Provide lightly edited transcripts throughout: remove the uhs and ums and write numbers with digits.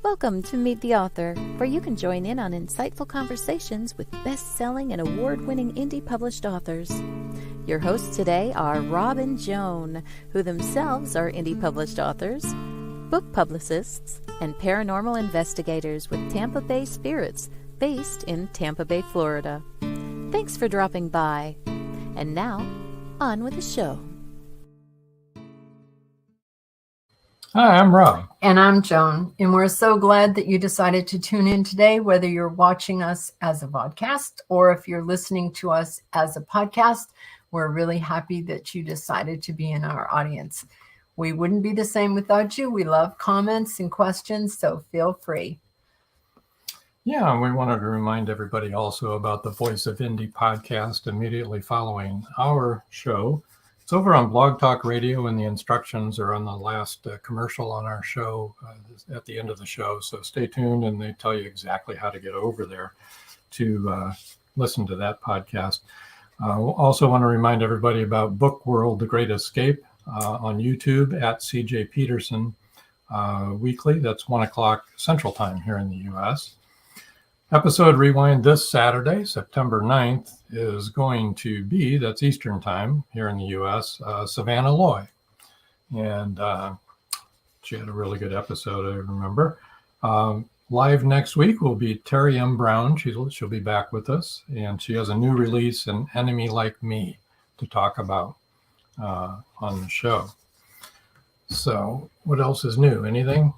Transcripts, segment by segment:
Welcome to Meet the Author, where you can join in on insightful conversations with best-selling and award-winning indie published authors. Your hosts today are Rob and Joan, who themselves are indie published authors, book publicists, and paranormal investigators with Tampa Bay Spirits, based in Tampa Bay, Florida. Thanks for dropping by. And now, on with the show. Hi, I'm Rob. And I'm Joan. And we're so glad that you decided to tune in today, whether you're watching us as a podcast or if you're listening to us as a podcast. We're really happy that you decided to be in our audience. We wouldn't be the same without you. We love comments and questions, so feel free. Yeah, and we wanted to remind everybody also about the Voice of Indie podcast immediately following our show. It's over on Blog Talk Radio, and the instructions are on the last commercial on our show at the end of the show. So stay tuned, and they tell you exactly how to get over there to listen to that podcast. Also want to remind everybody about Book World, The Great Escape on YouTube at CJ Peterson weekly. That's 1 o'clock Central Time here in the U.S. Episode Rewind this Saturday, September 9th, is going to be, that's Eastern Time here in the U.S., Savannah Loy. And she had a really good episode, I remember. Live next week will be Terry M. Brown. She'll be back with us. And she has a new release, An Enemy Like Me, to talk about on the show. So what else is new? Anything?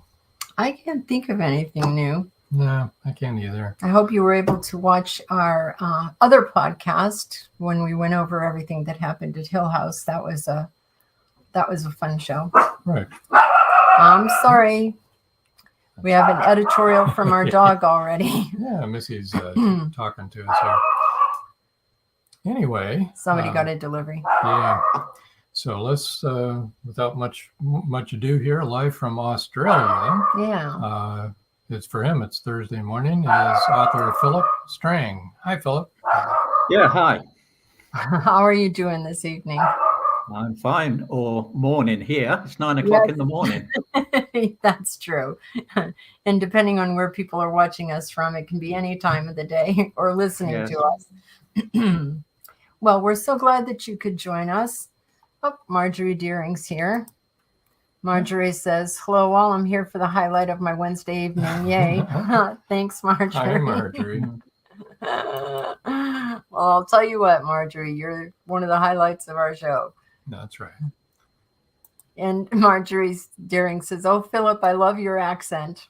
I can't think of anything new. No, I can't either. I hope you were able to watch our other podcast when we went over everything that happened at Hill House. That was a fun show. Right. I'm sorry. We have an editorial from our dog already. Yeah, Missy's talking to us here. Anyway. Somebody got a delivery. Yeah. So let's, without much ado here, live from Australia. Yeah. It's for him. It's Thursday morning. Is author Phillip Strang. Hi, Phillip. Yeah, hi. How are you doing this evening? I'm fine, or morning here. It's 9 o'clock in the morning. That's true. And depending on where people are watching us from, it can be any time of the day or listening to us. Well, we're so glad that you could join us. Oh, Marjorie Deering's here. Marjorie says, hello all, I'm here for the highlight of my Wednesday evening. Yay. Thanks, Marjorie. Hi, Marjorie. Well, I'll tell you what, Marjorie, you're one of the highlights of our show. That's right. And Marjorie Deering says, oh, Phillip, I love your accent.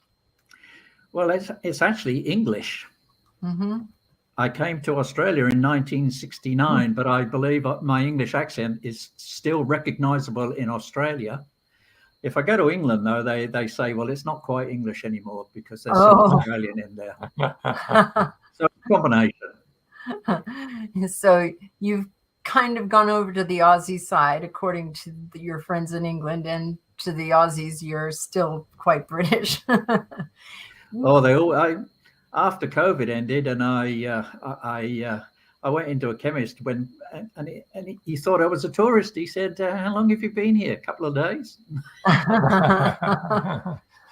Well, it's actually English. Mm-hmm. I came to Australia in 1969, but I believe my English accent is still recognizable in Australia. If I go to England, though, they say, well, it's not quite English anymore because there's some Australian in there. So combination. So you've kind of gone over to the Aussie side, according to your friends in England, and to the Aussies, you're still quite British. Oh, after COVID ended, and I went into a chemist and he thought I was a tourist. He said, "How long have you been here? A couple of days."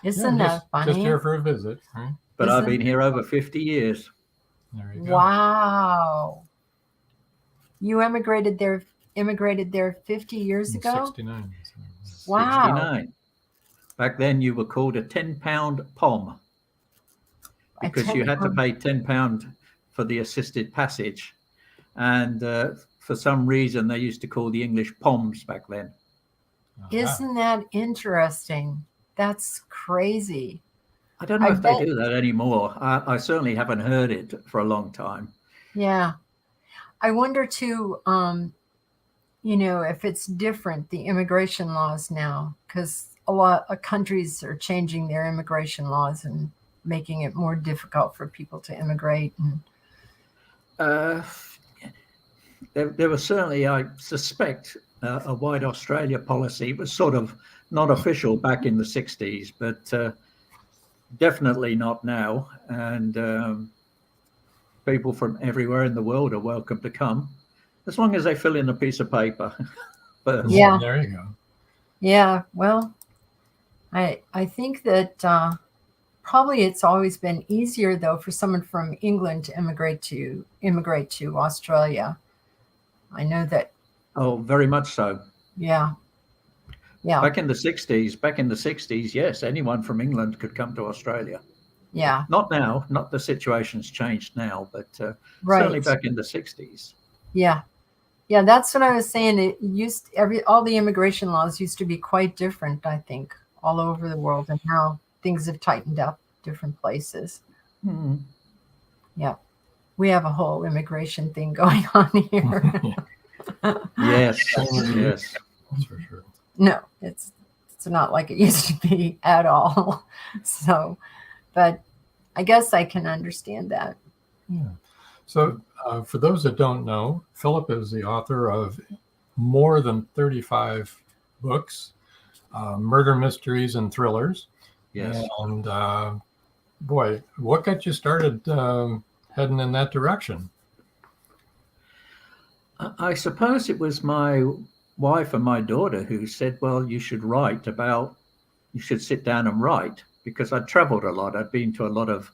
Isn't that funny? Just here for a visit, right? But I've been here over 50 years. There you go. Wow. You immigrated there 50 years ago? 69. Wow. 69. Back then, you were called a 10-pound pom because you had to pay £10 for the assisted passage. And for some reason, they used to call the English poms back then. Isn't that interesting? That's crazy. I don't know if they do that anymore. I certainly haven't heard it for a long time. Yeah. I wonder too, if it's different, the immigration laws now, because a lot of countries are changing their immigration laws and making it more difficult for people to immigrate. And there was certainly, I suspect, a White Australia policy. It was sort of not official back in the 60s, but definitely not now. And people from everywhere in the world are welcome to come, as long as they fill in a piece of paper. But yeah, there you go. Yeah, well, I think that probably it's always been easier though for someone from England to immigrate to Australia. I know that. Oh, very much so. Yeah. Back in the 60s, yes, anyone from England could come to Australia. Yeah. Not now. Not the situation's changed now, but right. Certainly back in the 60s. Yeah. Yeah, that's what I was saying. It all the immigration laws used to be quite different, I think, all over the world, and now things have tightened up different places. Mm-hmm. Yeah. We have a whole immigration thing going on here. Yes. Yes. That's for sure. No, it's not like it used to be at all. So, but I guess I can understand that. Yeah. So for those that don't know, Phillip is the author of more than 35 books, murder mysteries and thrillers. Yes. And boy, what got you started heading in that direction? I suppose it was my wife and my daughter who said, well, you should sit down and write, because I'd traveled a lot. I'd been to a lot of,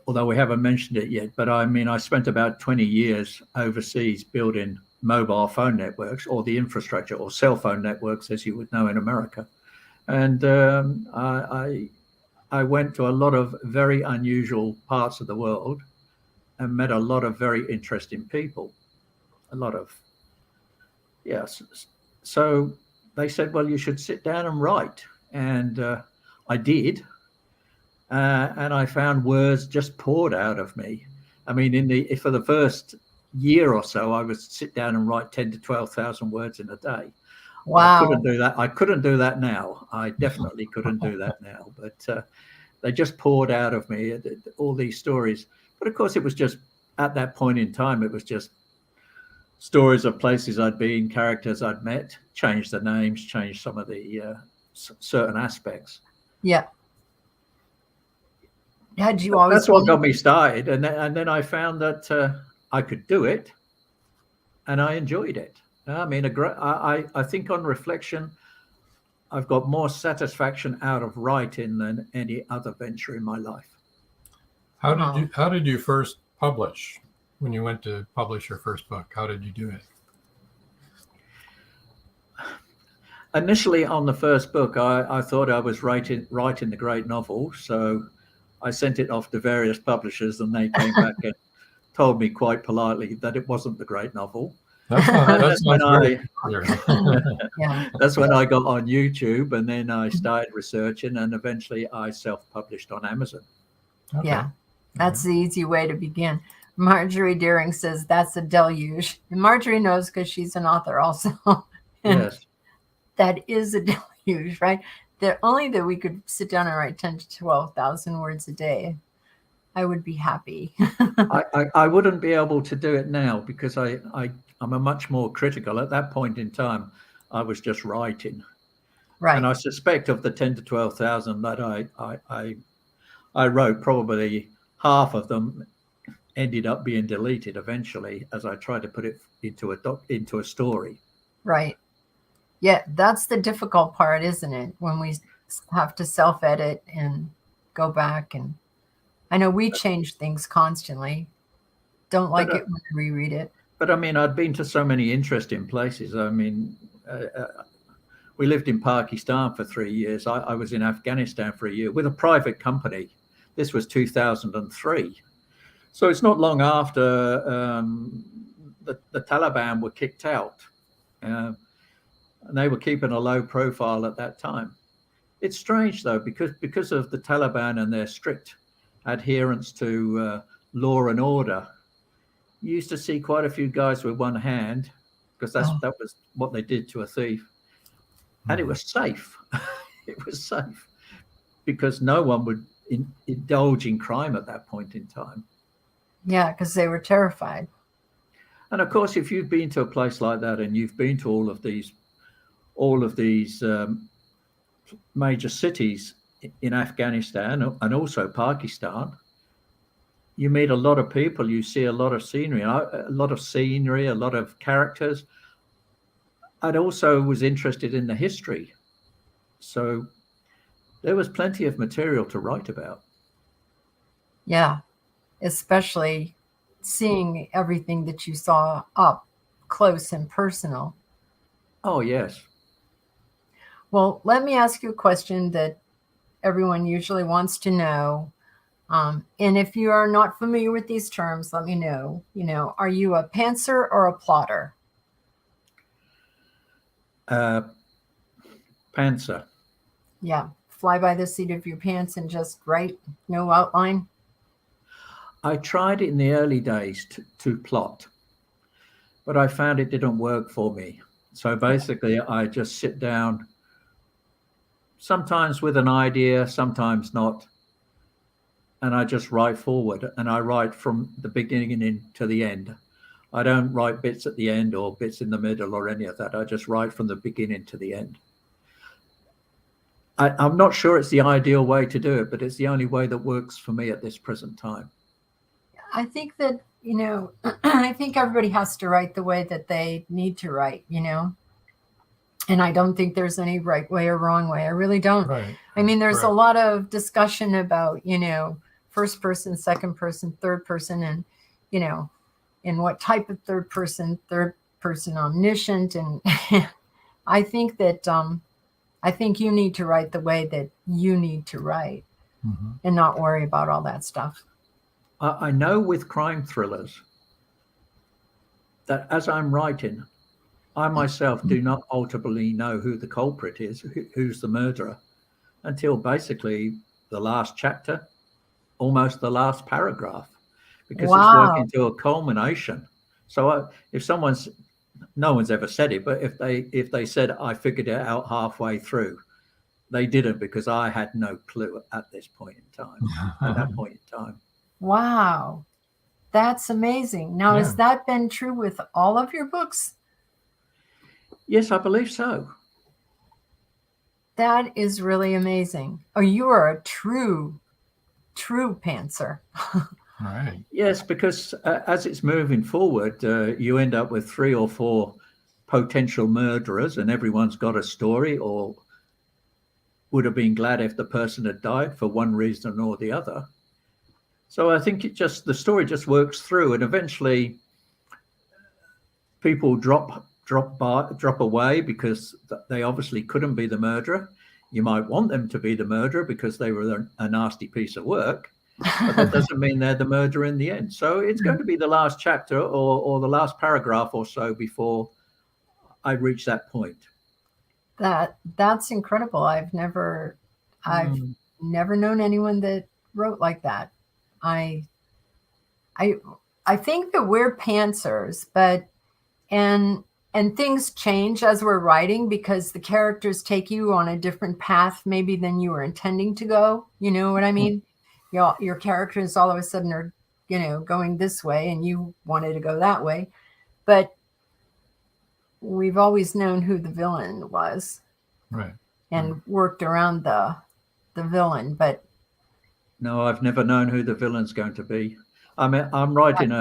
although we haven't mentioned it yet, but I spent about 20 years overseas building mobile phone networks, or the infrastructure, or cell phone networks, as you would know in America. And I went to a lot of very unusual parts of the world and met a lot of very interesting people. Yes. So they said, well, you should sit down and write. And I did. And I found words just poured out of me. I mean, for the first year or so, I would sit down and write 10 to 12,000 words in a day. Wow. I couldn't do that now. I definitely couldn't do that now. But they just poured out of me, all these stories. But of course, it was just, at that point in time, it was just stories of places I'd been, characters I'd met, changed the names, changed some of the certain aspects. Yeah. Had you always? That's what got me started, and then I found that I could do it, and I enjoyed it. I mean, I think on reflection, I've got more satisfaction out of writing than any other venture in my life. How did you first publish? When you went to publish your first book, how did you do it? Initially, on the first book, I thought I was writing the great novel, so I sent it off to various publishers, and they came back and told me quite politely that it wasn't the great novel. That's when I got on YouTube, and then I started researching, and eventually I self-published on Amazon. Okay. Yeah, that's the easy way to begin. Marjorie Deering says that's a deluge. And Marjorie knows because she's an author also. Yes. That is a deluge, right? Only that we could sit down and write 10 to 12,000 words a day, I would be happy. I wouldn't be able to do it now, because I'm a much more critical. At that point in time, I was just writing. Right. And I suspect of the 10 to 12,000 that I wrote, probably half of them ended up being deleted eventually as I tried to put it into a story. Right. Yeah, that's the difficult part, isn't it? When we have to self-edit and go back. And I know we change things constantly. Don't like it when we reread it. But I mean, I'd been to so many interesting places. I mean, We lived in Pakistan for 3 years. I was in Afghanistan for a year with a private company. This was 2003. So it's not long after the Taliban were kicked out. And they were keeping a low profile at that time. It's strange, though, because of the Taliban and their strict adherence to law and order. You used to see quite a few guys with one hand, because that was what they did to a thief. And it was safe. It was safe because no one would indulge in crime at that point in time. Yeah, because they were terrified. And of course, if you've been to a place like that and you've been to all of these major cities in Afghanistan and also Pakistan, you meet a lot of people, you see a lot of scenery, a lot of characters. I also was interested in the history. So there was plenty of material to write about. Yeah, especially seeing everything that you saw up close and personal. Oh, yes. Well, let me ask you a question that everyone usually wants to know. And if you are not familiar with these terms, let me know. Are you a pantser or a plotter? Pantser. Yeah. Fly by the seat of your pants and just write, no outline? I tried in the early days to plot, but I found it didn't work for me. So basically, I just sit down, sometimes with an idea, sometimes not, and I just write forward, and I write from the beginning to the end. I don't write bits at the end or bits in the middle or any of that. I just write from the beginning to the end. I'm not sure it's the ideal way to do it, but it's the only way that works for me at this present time. I think that, I think everybody has to write the way that they need to write, and I don't think there's any right way or wrong way. I really don't. Right. I mean, there's Correct. a lot of discussion about, first person, second person, third person, and, in what type of third person omniscient. And I think that, I think you need to write the way that you need to write and not worry about all that stuff. I know with crime thrillers that as I'm writing, I myself do not ultimately know who the culprit is, who's the murderer, until basically the last chapter, almost the last paragraph, because it's working to a culmination. So if no one's ever said it, but if they said I figured it out halfway through, they didn't, because I had no clue at this point in time. At that point in time. Wow, that's amazing. Now, has that been true with all of your books? Yes, I believe so. That is really amazing. Oh, you are a true pantser. Right. Yes, because as it's moving forward, you end up with 3 or 4 potential murderers, and everyone's got a story, or would have been glad if the person had died for one reason or the other. So I think the story just works through, and eventually people drop away because they obviously couldn't be the murderer. You might want them to be the murderer because they were a nasty piece of work, but that doesn't mean they're the murderer in the end. So it's going to be the last chapter or the last paragraph or so before I reach that point. That's incredible. I've never known anyone that wrote like that. I think that we're pantsers, and things change as we're writing because the characters take you on a different path maybe than you were intending to go. You know what I mean? Your characters all of a sudden are, going this way and you wanted to go that way. But we've always known who the villain was. Right. And worked around the villain. But no, I've never known who the villain's going to be. I mean, I'm writing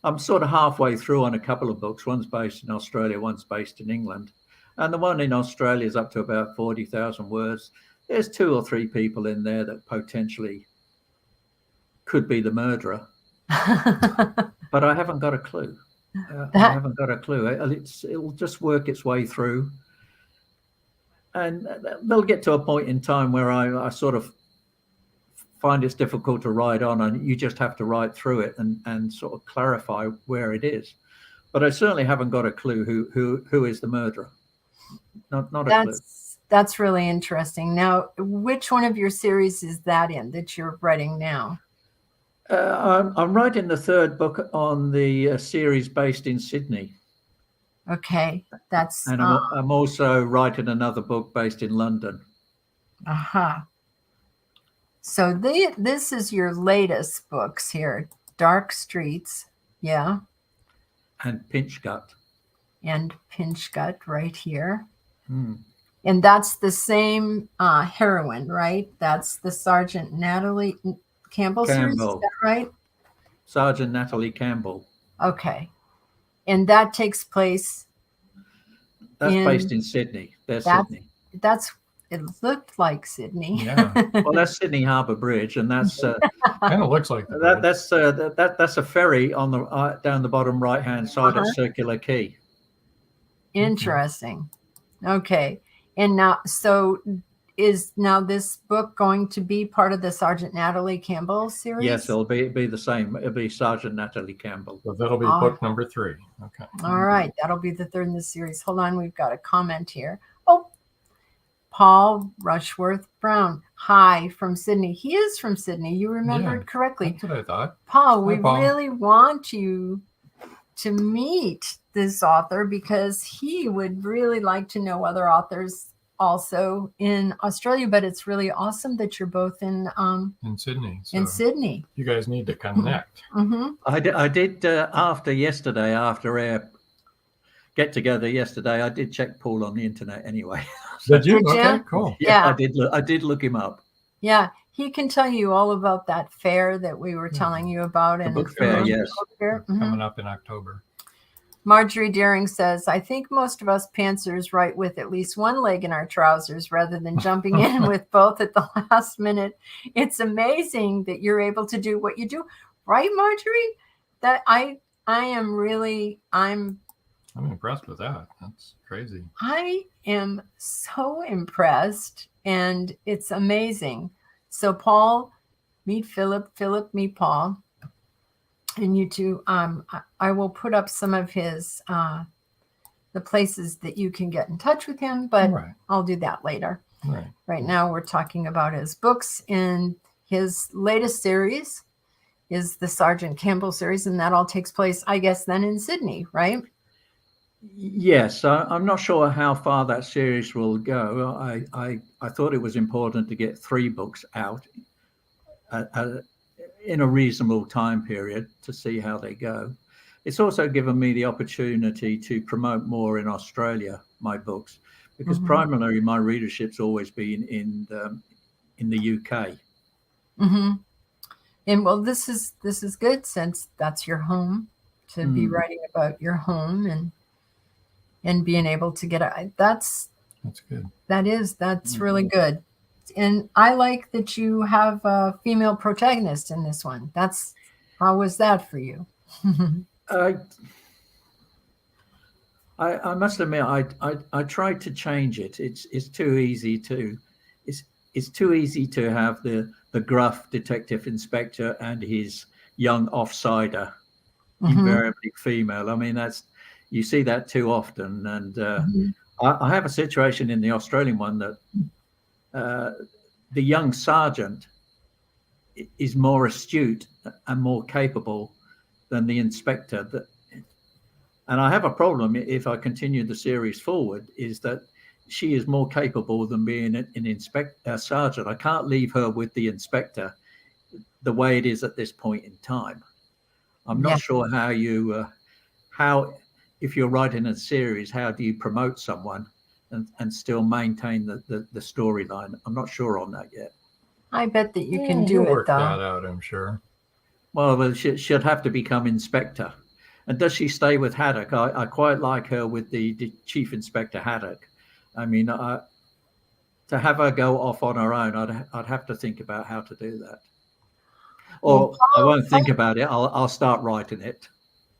I'm sort of halfway through on a couple of books. One's based in Australia, one's based in England. And the one in Australia is up to about 40,000 words. There's 2 or 3 people in there that potentially could be the murderer. But I haven't got a clue. I haven't got a clue. It'll just work its way through. and they'll get to a point in time where I sort of find it's difficult to write on, and you just have to write through it and sort of clarify where it is. But I certainly haven't got a clue who is the murderer. Not a clue. That's really interesting. Now, which one of your series is that in that you're writing now? I'm writing the third book on the series based in Sydney. Okay, that's. And I'm also writing another book based in London. Aha. So this is your latest books here, Dark Streets, yeah. And Pinch Gut. And Pinch Gut right here. Hmm. And that's the same heroine, right? That's the Sergeant Natalie Campbell series, is that right? Sergeant Natalie Campbell. Okay. And that takes place. That's based in Sydney. Sydney. It looked like Sydney. Yeah. Well, that's Sydney Harbour Bridge, and that's kind of looks like that's a ferry on the down the bottom right hand side of Circular Quay. Interesting. Okay. And now, so is now this book going to be part of the Sergeant Natalie Campbell series? Yes, it'll be the same. It'll be Sergeant Natalie Campbell. So that'll be book number 3. Okay. All right. That'll be the third in the series. Hold on. We've got a comment here. Oh, Paul Rushworth Brown. Hi from Sydney. He is from Sydney. You remembered correctly. That's what I thought. Paul, we really want you to meet this author because he would really like to know other authors also in Australia, but it's really awesome that you're both in Sydney. So in Sydney. You guys need to connect. Mm-hmm. I did after air get together yesterday. I did check Paul on the internet anyway. Did you? Okay, cool. Yeah, I did look him up. Yeah, he can tell you all about that fair that we were telling you about. The book fair, yes. Book fair. Mm-hmm. Coming up in October. Marjorie Daring says, I think most of us pantsers write with at least one leg in our trousers rather than jumping in with both at the last minute. It's amazing that you're able to do what you do. Right, Marjorie? That I'm impressed with that. That's crazy. I am so impressed, and it's amazing. So Paul, meet Philip. Philip, meet Paul. And you two, I will put up some of his, the places that you can get in touch with him, but I'll do that later. Right now, we're talking about his books, and his latest series is the Sergeant Campbell series, and that all takes place, I guess, then in Sydney, right? Yes, I'm not sure how far that series will go. I thought it was important to get 3 books out in a reasonable time period to see how they go. It's also given me the opportunity to promote more in Australia, my books, because primarily my readership's always been in the UK. Mm-hmm. And well, this is good since that's your home, to be writing about your home and being able to get that's good. That's really good. And I like that you have a female protagonist in this one. How was that for you? I must admit, I tried to change it. It's too easy to have the gruff detective inspector and his young offsider, invariably female. I mean, you see that too often. And I have a situation in the Australian one that the young sergeant is more astute and more capable than the inspector. And I have a problem if I continue the series forward, is that she is more capable than being a sergeant. I can't leave her with the inspector the way it is at this point in time. I'm not sure how if you're writing a series, how do you promote someone and still maintain the storyline? I'm not sure on that yet. I bet that you can do it, work though. that out, I'm sure. Well, she'd have to become inspector. And does she stay with Haddock? I quite like her with the Chief Inspector Haddock. I mean, to have her go off on her own, I'd have to think about how to do that. Or I won't think about it. I'll start writing it.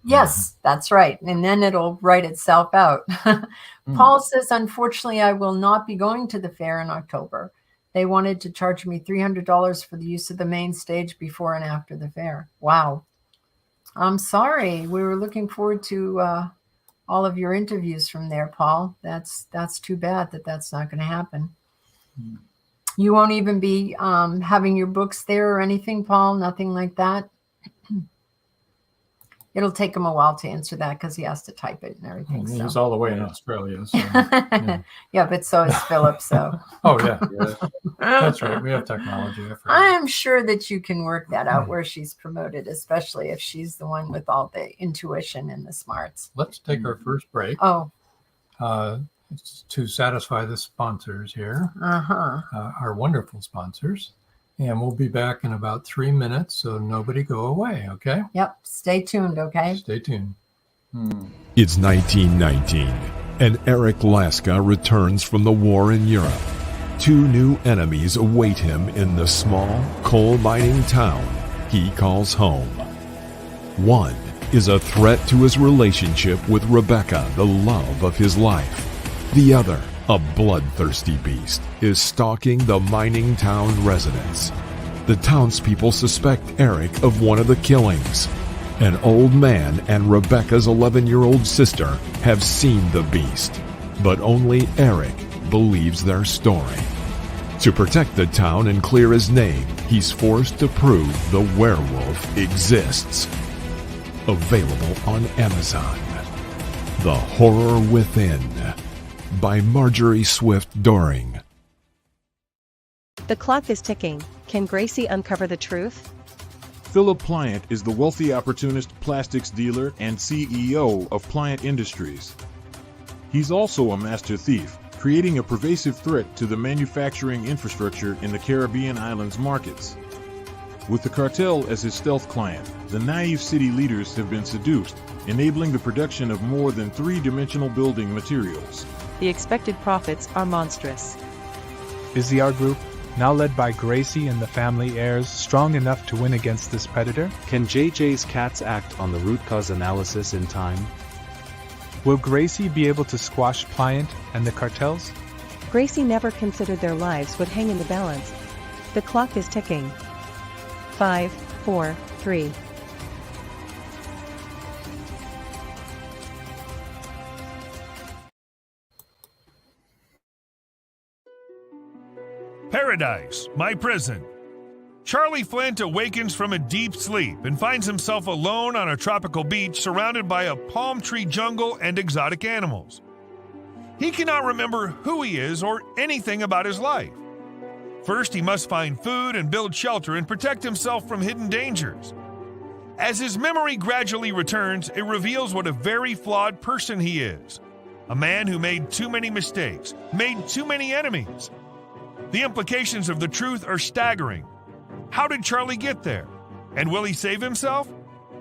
Yes, that's right. And then it'll write itself out. Paul says, unfortunately, I will not be going to the fair in October. They wanted to charge me $300 for the use of the main stage before and after the fair. Wow. I'm sorry. We were looking forward to all of your interviews from there, Paul. That's too bad that that's not going to happen. You won't even be having your books there or anything, Paul? Nothing like that? It'll take him a while to answer that because he has to type it and everything. He's all the way in Australia. So, yeah, but so is Philip. So. Oh, yeah. That's right. We have technology. I am sure that you can work that out where she's promoted, especially if she's the one with all the intuition and the smarts. Let's take our first break. Oh. To satisfy the sponsors here, our wonderful sponsors. And we'll be back in about 3 minutes, so nobody go away, okay? Yep. Stay tuned, okay? Stay tuned. It's 1919, and Eric Laska returns from the war in Europe. 2 new enemies await him in the small coal mining town he calls home. One is a threat to his relationship with Rebecca, the love of his life. The other, a bloodthirsty beast, is stalking the mining town residents. The townspeople suspect Eric of one of the killings. An old man and Rebecca's 11-year-old sister have seen the beast, but only Eric believes their story. To protect the town and clear his name, he's forced to prove the werewolf exists. Available on Amazon. The Horror Within by Marjorie Swift Doring. The clock is ticking. Can Gracie uncover the truth? Philip Pliant is the wealthy opportunist plastics dealer and CEO of Pliant Industries. He's also a master thief, creating a pervasive threat to the manufacturing infrastructure in the Caribbean islands markets. With the cartel as his stealth client, the naive city leaders have been seduced, enabling the production of more than 3-dimensional building materials. The expected profits are monstrous. Is the art group, now led by Gracie and the family heirs, strong enough to win against this predator? Can JJ's cats act on the root cause analysis in time? Will Gracie be able to squash Pliant and the cartels? Gracie never considered their lives would hang in the balance. The clock is ticking. 5, 4, 3. Paradise, my prison. Charlie Flint awakens from a deep sleep and finds himself alone on a tropical beach surrounded by a palm tree jungle and exotic animals. He cannot remember who he is or anything about his life. First, he must find food and build shelter and protect himself from hidden dangers. As his memory gradually returns, it reveals what a very flawed person he is. A man who made too many mistakes, made too many enemies. The implications of the truth are staggering. How did Charlie get there? And will he save himself?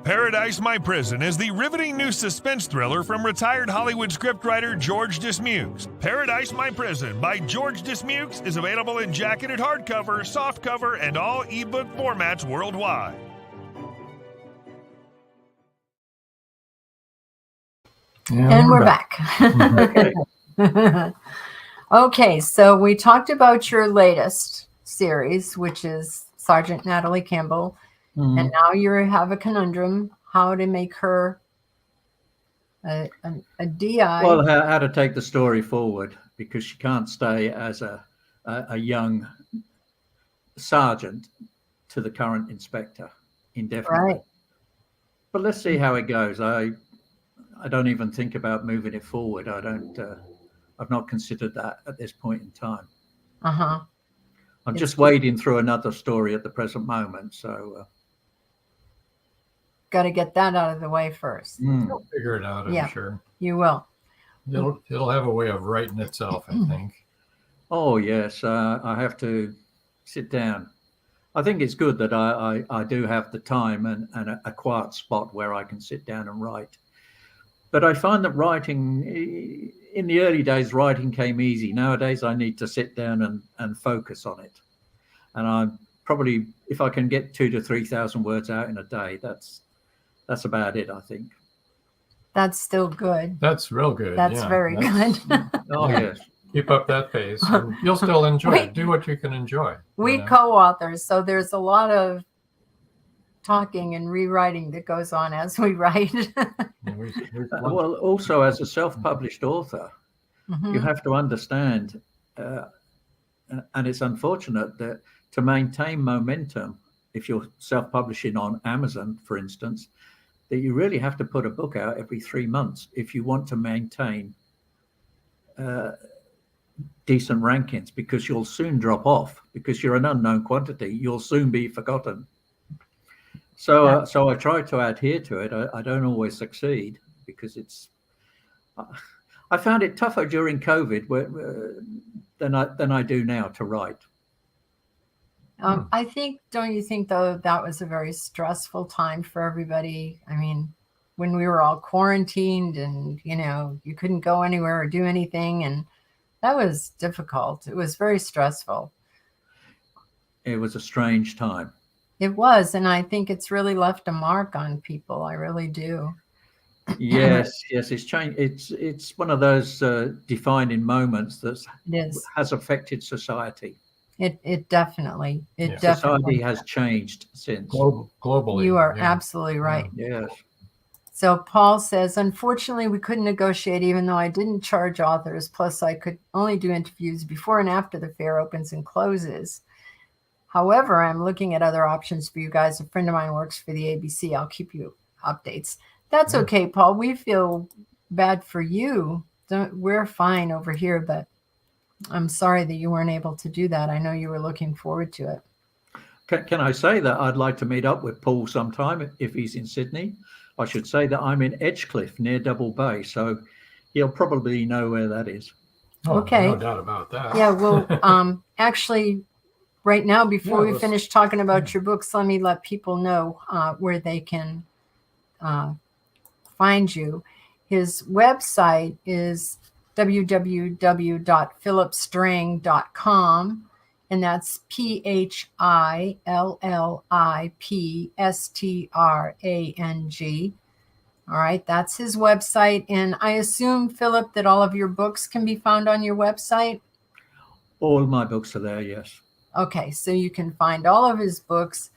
Paradise, My Prison is the riveting new suspense thriller from retired Hollywood scriptwriter George Dismukes. Paradise, My Prison by George Dismukes is available in jacketed hardcover, softcover, and all ebook formats worldwide. And we're back. Okay, so we talked about your latest series, which is Sergeant Natalie Campbell, and now you have a conundrum: how to make her a DI. Well, how to take the story forward, because she can't stay as a young sergeant to the current inspector indefinitely. Right. But let's see how it goes. I don't even think about moving it forward. I've not considered that at this point in time. I'm just wading through another story at the present moment. So got to get that out of the way first. You'll figure it out, I'm sure. You will. It'll have a way of writing itself, I think. Oh, yes. I have to sit down. I think it's good that I do have the time and a quiet spot where I can sit down and write. But I find that writing, in the early days, writing came easy. Nowadays, I need to sit down and focus on it. And I'm probably, if I can get 2,000 to 3,000 words out in a day, that's about it, I think. That's still good. That's real good. That's very good. Oh, yes. Keep up that pace. And you'll still enjoy it. Do what you can enjoy. We co-authors, so there's a lot of talking and rewriting that goes on as we write. Well, also as a self-published author, you have to understand, and it's unfortunate that to maintain momentum, if you're self-publishing on Amazon, for instance, that you really have to put a book out every 3 months if you want to maintain decent rankings, because you'll soon drop off because you're an unknown quantity. You'll soon be forgotten. So, so I try to adhere to it. I don't always succeed because it's. I found it tougher during COVID than I do now to write. I think, don't you think, though, that was a very stressful time for everybody? I mean, when we were all quarantined and, you couldn't go anywhere or do anything. And that was difficult. It was very stressful. It was a strange time. It was. And I think it's really left a mark on people. I really do. Yes, it's changed. It's one of those defining moments that has affected society. It definitely. Society has changed since. Globally. You are absolutely right. Yes. So Paul says, unfortunately, we couldn't negotiate, even though I didn't charge authors. Plus, I could only do interviews before and after the fair opens and closes. However, I'm looking at other options for you guys. A friend of mine works for the ABC. I'll keep you updates. That's okay, Paul. We feel bad for you. We're fine over here, but I'm sorry that you weren't able to do that. I know you were looking forward to it. Can I say that I'd like to meet up with Paul sometime if he's in Sydney? I should say that I'm in Edgecliff near Double Bay, so he'll probably know where that is. Oh, okay. No doubt about that. Yeah, well, actually, right now, before we finish talking about your books, let me let people know where they can find you. His website is www.phillipstrang.com, and that's PhillipStrang. All right, that's his website. And I assume, Philip, that all of your books can be found on your website? All my books are there, yes. Okay, so you can find all of his books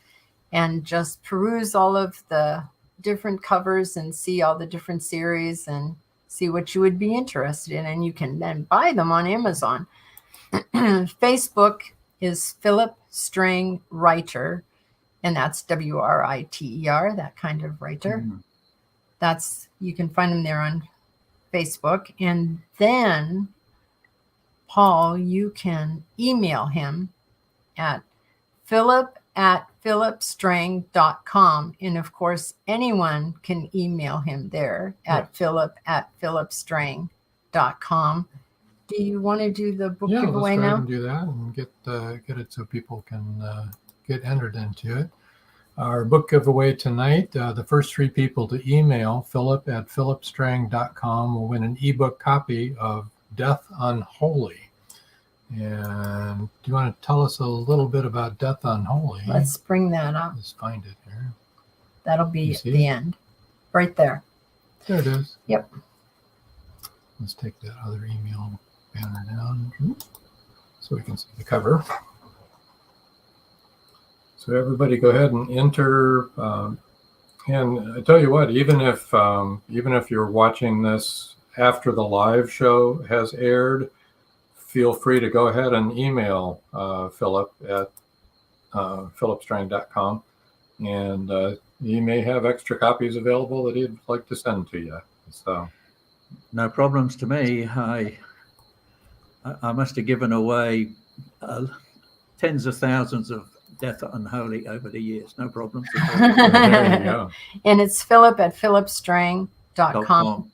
and just peruse all of the different covers and see all the different series and see what you would be interested in. And you can then buy them on Amazon. Facebook is Phillip Strang Writer, and that's WRITER, that kind of writer. You can find him there on Facebook. And then, Paul, you can email him at phillip@phillipstrang.com. And of course, anyone can email him there at phillip@phillipstrang.com. Do you want to do the book giveaway now? Yeah, let's go ahead and do that and get it so people can get entered into it. Our book giveaway tonight, the first 3 people to email phillip@phillipstrang.com will win an ebook copy of Death Unholy. And do you want to tell us a little bit about Death Unholy? Let's bring that up. Let's find it here. That'll be at the end. Right there. There it is. Yep. Let's take that other email banner down so we can see the cover. So everybody go ahead and enter. And I tell you what, even if you're watching this after the live show has aired, feel free to go ahead and email Phillip at phillipstrang.com, and he may have extra copies available that he'd like to send to you. So, no problems to me. I must have given away tens of thousands of Death Unholy over the years. No problems at all. There you go. And it's phillip@phillipstrang.com.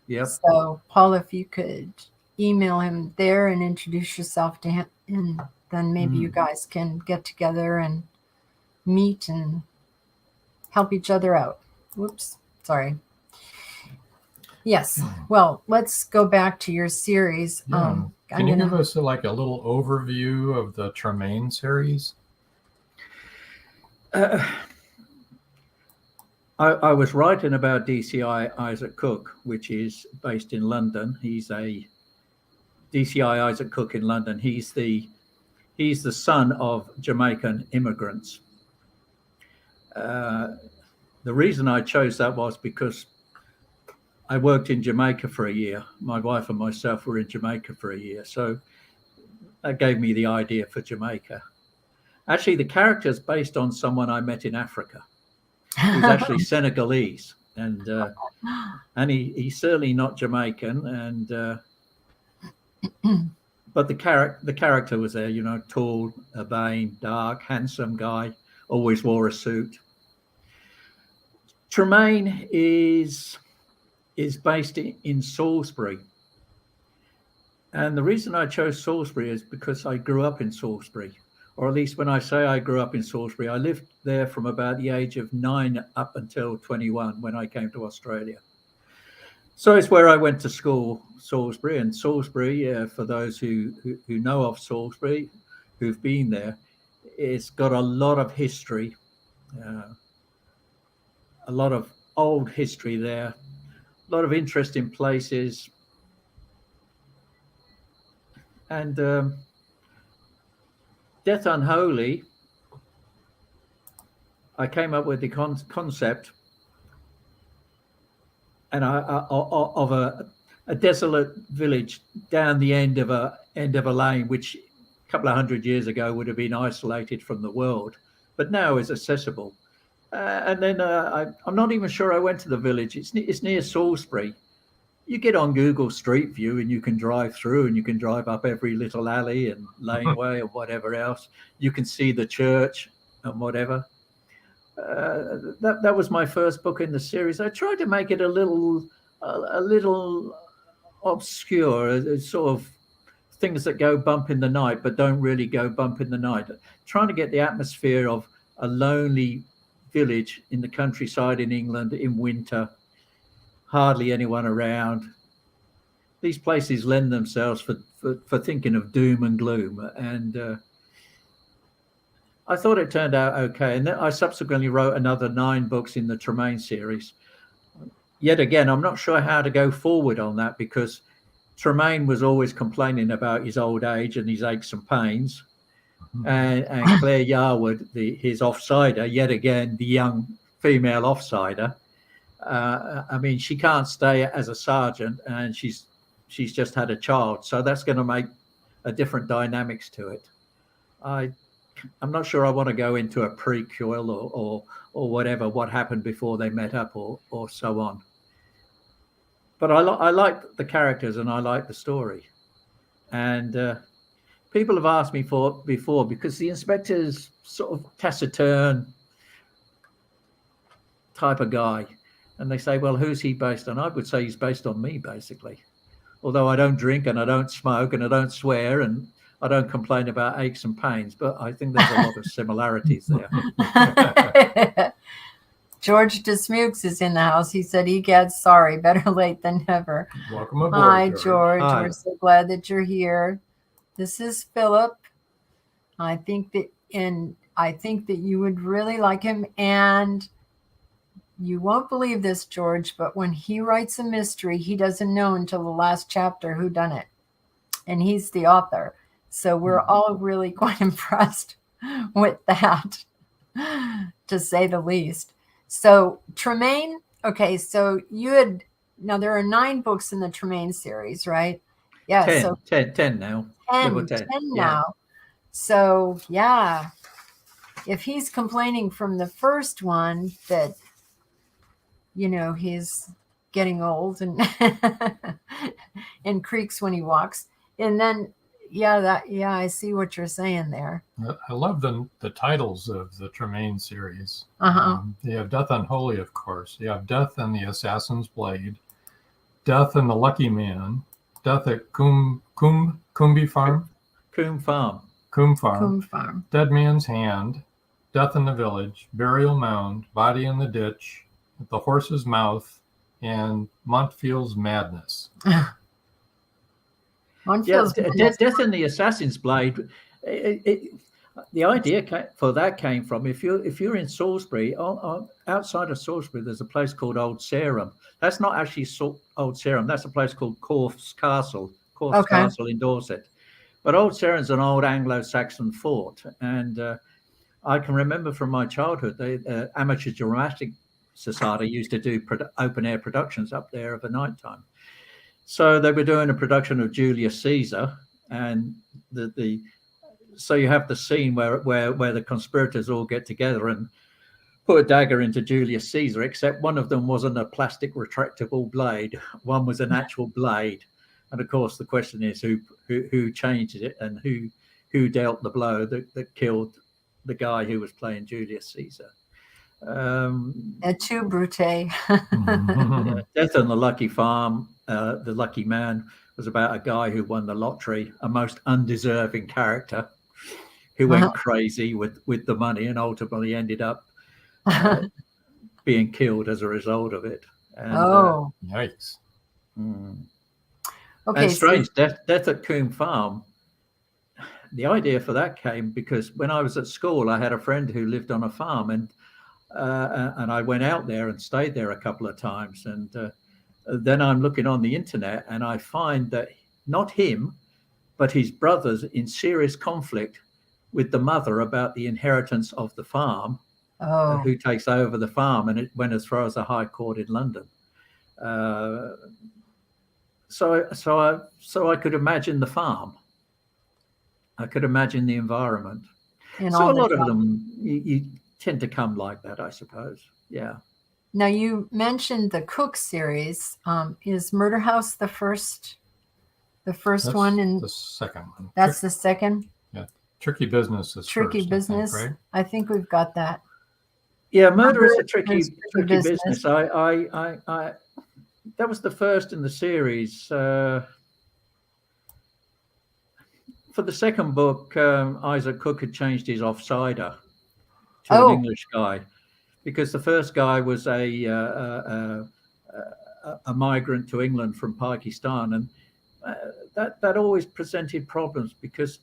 Yep. So, Paul, if you could email him there and introduce yourself to him, and then maybe you guys can get together and meet and help each other out. Whoops, sorry. Yes. Well, let's go back to your series. Yeah. Can you give us like a little overview of the Tremaine series? I was writing about DCI Isaac Cook, which is based in London. He's a DCI Isaac Cook in London. He's the son of Jamaican immigrants. The reason I chose that was because I worked in Jamaica for a year. My wife and myself were in Jamaica for a year. So that gave me the idea for Jamaica. Actually, the character is based on someone I met in Africa. He's actually Senegalese, and he's certainly not Jamaican. And but the character was there, tall, urbane, dark, handsome guy, always wore a suit. Tremaine is based in Salisbury. And the reason I chose Salisbury is because I grew up in Salisbury, or at least when I say I grew up in Salisbury, I lived there from about the age of 9 up until 21 when I came to Australia. So it's where I went to school, Salisbury. And Salisbury, for those who know of Salisbury, who've been there, it's got a lot of history, a lot of old history there, a lot of interesting places. And Death Unholy, I came up with the concept and of a desolate village down the end of a lane, which a couple of 100 years ago would have been isolated from the world, but now is accessible. And then I'm not even sure I went to the village. It's near Salisbury. You get on Google Street View and you can drive through, and you can drive up every little alley and laneway or whatever else. You can see the church and whatever. That was my first book in the series. I tried to make it a little obscure, sort of things that go bump in the night but don't really go bump in the night. Trying to get the atmosphere of a lonely village in the countryside in England in winter. Hardly anyone around. These places lend themselves for thinking of doom and gloom. And I thought it turned out okay. And then I subsequently wrote another 9 books in the Tremaine series. Yet again, I'm not sure how to go forward on that, because Tremaine was always complaining about his old age and his aches and pains. And Claire Yarwood, his offsider, yet again, the young female offsider. I mean, she can't stay as a sergeant, and she's just had a child, so that's going to make a different dynamics to it. I'm not sure I want to go into a prequel or whatever, what happened before they met up or so on. But I like the characters and I like the story. And people have asked me before, because the inspector's sort of taciturn type of guy. And they say, well, who's he based on? I would say he's based on me, basically. Although I don't drink and I don't smoke and I don't swear and I don't complain about aches and pains, but I think there's a lot of similarities there. George Dismukes is in the house. He said, egad, sorry, better late than never. Welcome aboard, Hi, George. Hi. We're so glad that you're here. This is Philip. I think that you would really like him. And you won't believe this, George, but when he writes a mystery, he doesn't know until the last chapter who done it. And he's the author. So we're all really quite impressed with that, to say the least. So Tremaine, okay, so now there are 9 books in the Tremaine series, right? Yeah. 10, so 10 now. 10 now. So yeah, if he's complaining from the first one that, he's getting old and and creaks when he walks. And then, I see what you're saying there. I love the titles of the Tremaine series. You have Death Unholy, of course. You have Death and the Assassin's Blade, Death and the Lucky Man, Death at Coombe Farm, Dead Man's Hand, Death in the Village, Burial Mound, Body in the Ditch, The Horse's Mouth, and Montfield's Madness. Death in the Assassin's Blade. The idea for that came from if you're in Salisbury, outside of Salisbury, there's a place called Old Sarum. That's not actually Old Sarum. That's a place called Corf's Castle in Dorset. But Old Sarum's an old Anglo-Saxon fort, and I can remember from my childhood, the Amateur Dramatic Society used to do open air productions up there of a night time. So they were doing a production of Julius Caesar, and so you have the scene where the conspirators all get together and put a dagger into Julius Caesar, except one of them wasn't a plastic retractable blade. One was an actual blade. And of course, the question is who changed it and who dealt the blow that killed the guy who was playing Julius Caesar. Too brute. Yeah, Death on the Lucky Farm, The Lucky Man, was about a guy who won the lottery, a most undeserving character who went crazy with the money and ultimately ended up being killed as a result of it. And, yikes. Okay, and strange, Death at Coombe Farm. The idea for that came because when I was at school, I had a friend who lived on a farm, and I went out there and stayed there a couple of times. And then I'm looking on the internet and I find that not him, but his brother's in serious conflict with the mother about the inheritance of the farm, who takes over the farm, and it went as far as the High Court in London. So I could imagine the farm. I could imagine the environment. So a lot of them, you tend to come like that, I suppose. Yeah. Now you mentioned the Cook series. Is Murder House the first one? And the second one. That's the second. Yeah. Tricky Business is Tricky first, Business. I think we've got that. Yeah, Murder is a tricky business. I that was the first in the series. For the second book, Isaac Cook had changed his offsider to an English guy, because the first guy was a migrant to England from Pakistan, and that always presented problems, because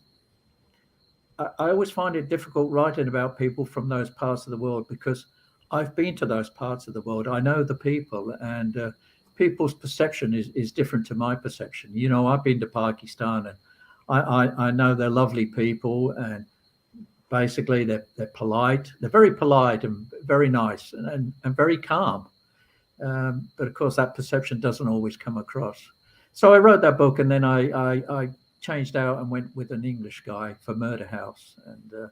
I always find it difficult writing about people from those parts of the world, because I've been to those parts of the world. I know the people, and people's perception is different to my perception. You know, I've been to Pakistan, and I know they're lovely people, and basically they're polite. They're very polite and very nice and very calm. But of course, that perception doesn't always come across. So I wrote that book, and then I changed out and went with an English guy for Murder House. And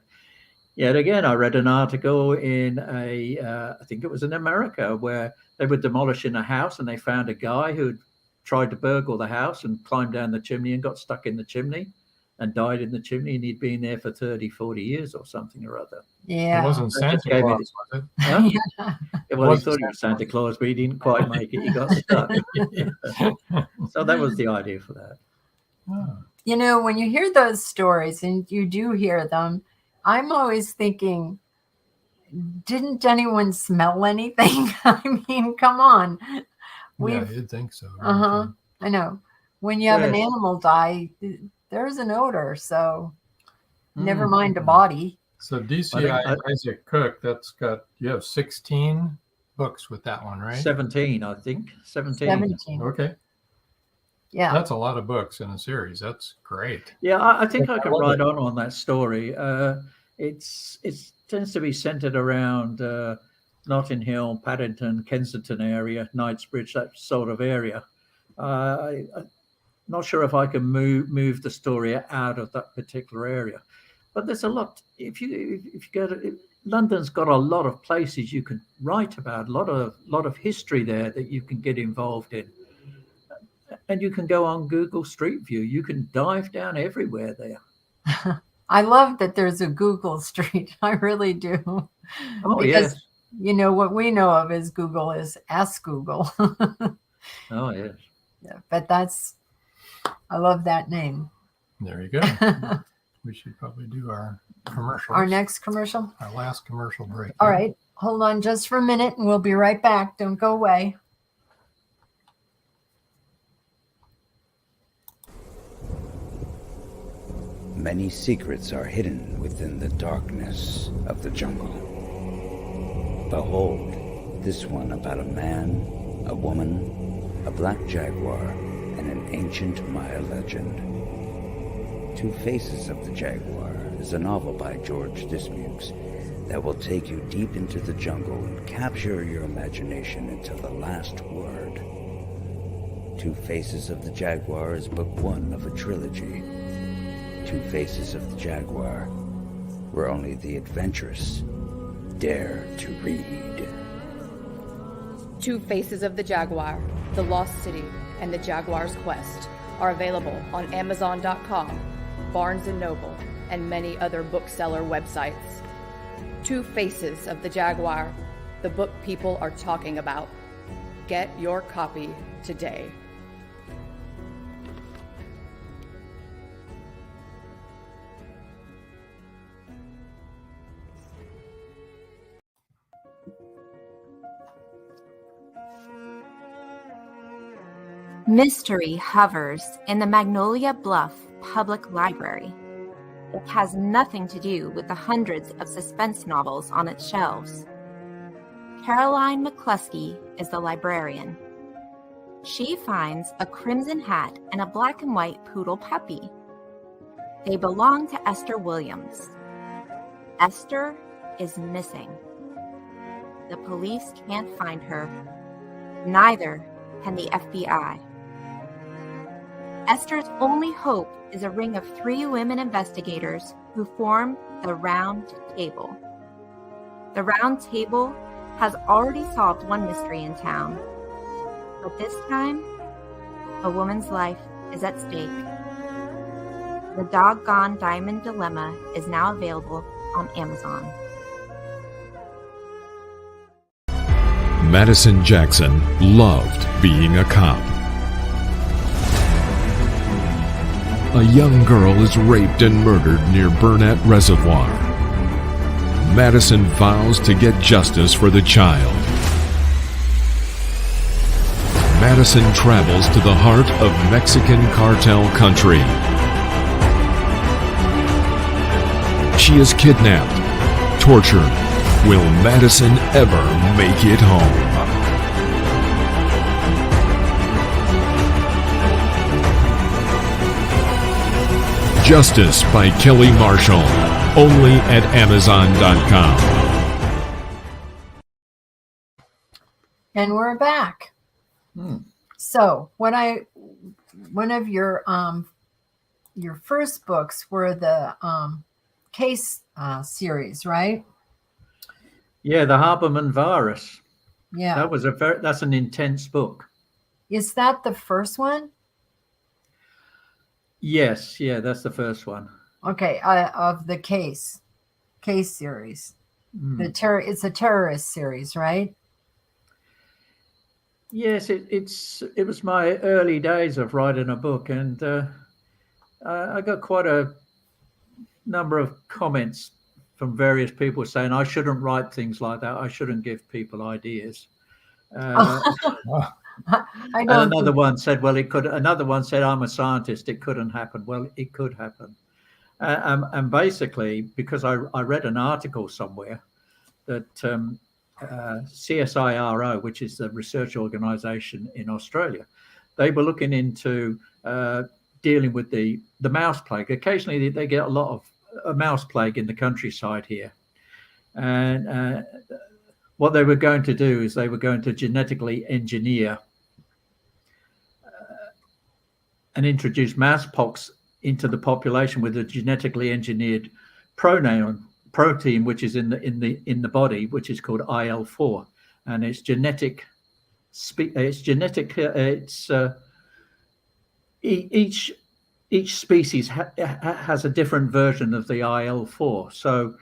yet again, I read an article in I think it was in America, where they were demolishing a house and they found a guy who had tried to burgle the house and climbed down the chimney and got stuck in the chimney and died in the chimney, and he'd been there for 30, 40 years or something or other. Yeah. It wasn't Santa Claus, was it? Huh? Well, he thought he was Santa Claus, but he didn't quite make it. He got stuck. So that was the idea for that. Oh. You know, when you hear those stories, and you do hear them, I'm always thinking, didn't anyone smell anything? I mean, come on. Yeah, you'd think so. I know. When you have an animal die, there's an odor. So never mind a body. So DCI Isaac Cook, you have 16 books with that one, right? 17, I think. 17. Okay. Yeah. That's a lot of books in a series. That's great. Yeah, I think I could write on that story. It tends to be centered around Notting Hill, Paddington, Kensington area, Knightsbridge, that sort of area. I'm not sure if I can move the story out of that particular area, but there's a lot. If you go to London's got a lot of places you can write about, a lot of history there that you can get involved in, and you can go on Google Street View. You can dive down everywhere there. I love that there's a Google Street. I really do. Oh, because, yes. You know, what we know of as Google is Ask Google. Oh, yes. Yeah, but I love that name. There you go. We should probably do our commercial. Our next commercial? Our last commercial break. All right. Hold on just for a minute and we'll be right back. Don't go away. many secrets are hidden within the darkness of the jungle. Behold, this one about a man, a woman, a black jaguar, and an ancient Maya legend. Two Faces of the Jaguar is a novel by George Dismukes that will take you deep into the jungle and capture your imagination until the last word. Two Faces of the Jaguar is book one of a trilogy. Two Faces of the Jaguar, where only the adventurous dare to read. Two Faces of the Jaguar, The Lost City, and The Jaguar's Quest are available on Amazon.com, Barnes & Noble, and many other bookseller websites. Two Faces of the Jaguar, the book people are talking about. Get your copy today. Mystery hovers in the Magnolia Bluff Public Library. It has nothing to do with the hundreds of suspense novels on its shelves. Caroline McCluskey is the librarian. She finds a crimson hat and a black and white poodle puppy. They belong to Esther Williams. Esther is missing. The police can't find her. Neither can the FBI. Esther's only hope is a ring of 3 women investigators who form the Round Table. The Round Table has already solved one mystery in town, but this time, a woman's life is at stake. The Doggone Diamond Dilemma is now available on Amazon. Madison Jackson loved being a cop. A young girl is raped and murdered near Burnett Reservoir. Madison vows to get justice for the child. Madison travels to the heart of Mexican cartel country. She is kidnapped, tortured. Will Madison ever make it home? Justice by Kelly Marshall, only at Amazon.com. And we're back. So, one of your first books were the case series, right? Yeah, the Haberman virus. Yeah, that's an intense book. Is that the first one? Yes, yeah, that's the first one. Okay, of the case series. It's a terrorist series, right? Yes, it was my early days of writing a book, and I got quite a number of comments from various people saying I shouldn't write things like that. I shouldn't give people ideas. And another one said, well, it could. Another one said, I'm a scientist. It couldn't happen. Well, it could happen. And basically, because I read an article somewhere that CSIRO, which is the research organization in Australia, they were looking into dealing with the mouse plague. Occasionally, they get a lot of a mouse plague in the countryside here. And what they were going to do is they were going to genetically engineer and introduce mousepox into the population with a genetically engineered protein, which is in the body, which is called IL-4, and it's genetic. Each species has a different version of the IL-4. So,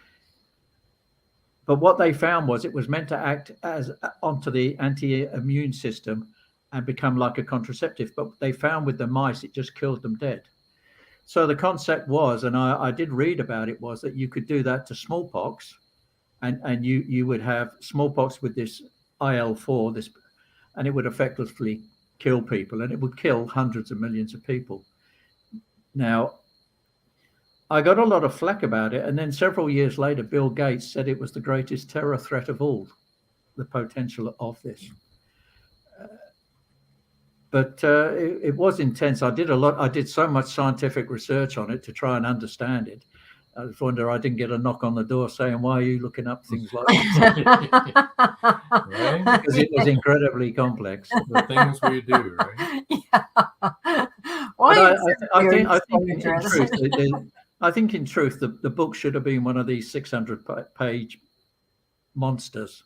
but what they found was it was meant to act as onto the anti-immune system and become like a contraceptive. But they found with the mice, it just killed them dead. So the concept was, and I did read about it, was that you could do that to smallpox, and you would have smallpox with this IL-4, and it would effectively kill people, and it would kill hundreds of millions of people. Now, I got a lot of flack about it. And then several years later, Bill Gates said it was the greatest terror threat of all, the potential of this. But it was intense. I did so much scientific research on it to try and understand it. I was wondering, I didn't get a knock on the door saying, "Why are you looking up things like this?" Right? Because it was incredibly complex. The things we do, right? Yeah. But I think in truth, the book should have been one of these 600-page monsters.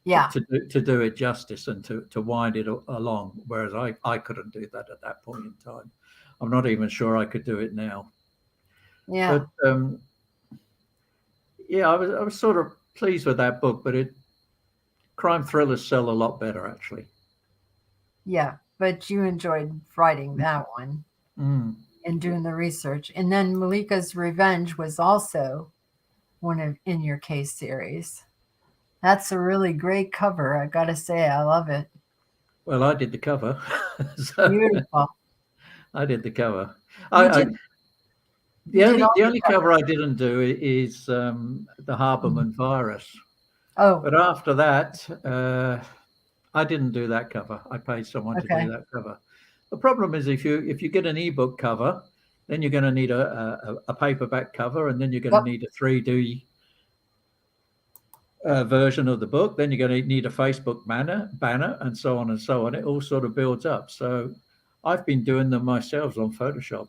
Yeah. To do it justice and to wind it along, whereas I couldn't do that at that point in time. I'm not even sure I could do it now. Yeah. But I was sort of pleased with that book, but crime thrillers sell a lot better, actually. Yeah, but you enjoyed writing that one and doing the research. And then Malika's Revenge was also in your case series. That's a really great cover. I got to say, I love it. Well, I did the cover. Beautiful. I did the cover. The only cover I didn't do is the Haberman virus. Oh. But after that, I didn't do that cover. I paid someone to do that cover. The problem is if you get an ebook cover, then you're going to need a paperback cover, and then you're going to need a 3D version of the book. Then you're going to need a Facebook banner, and so on and so on. It all sort of builds up. So I've been doing them myself on Photoshop.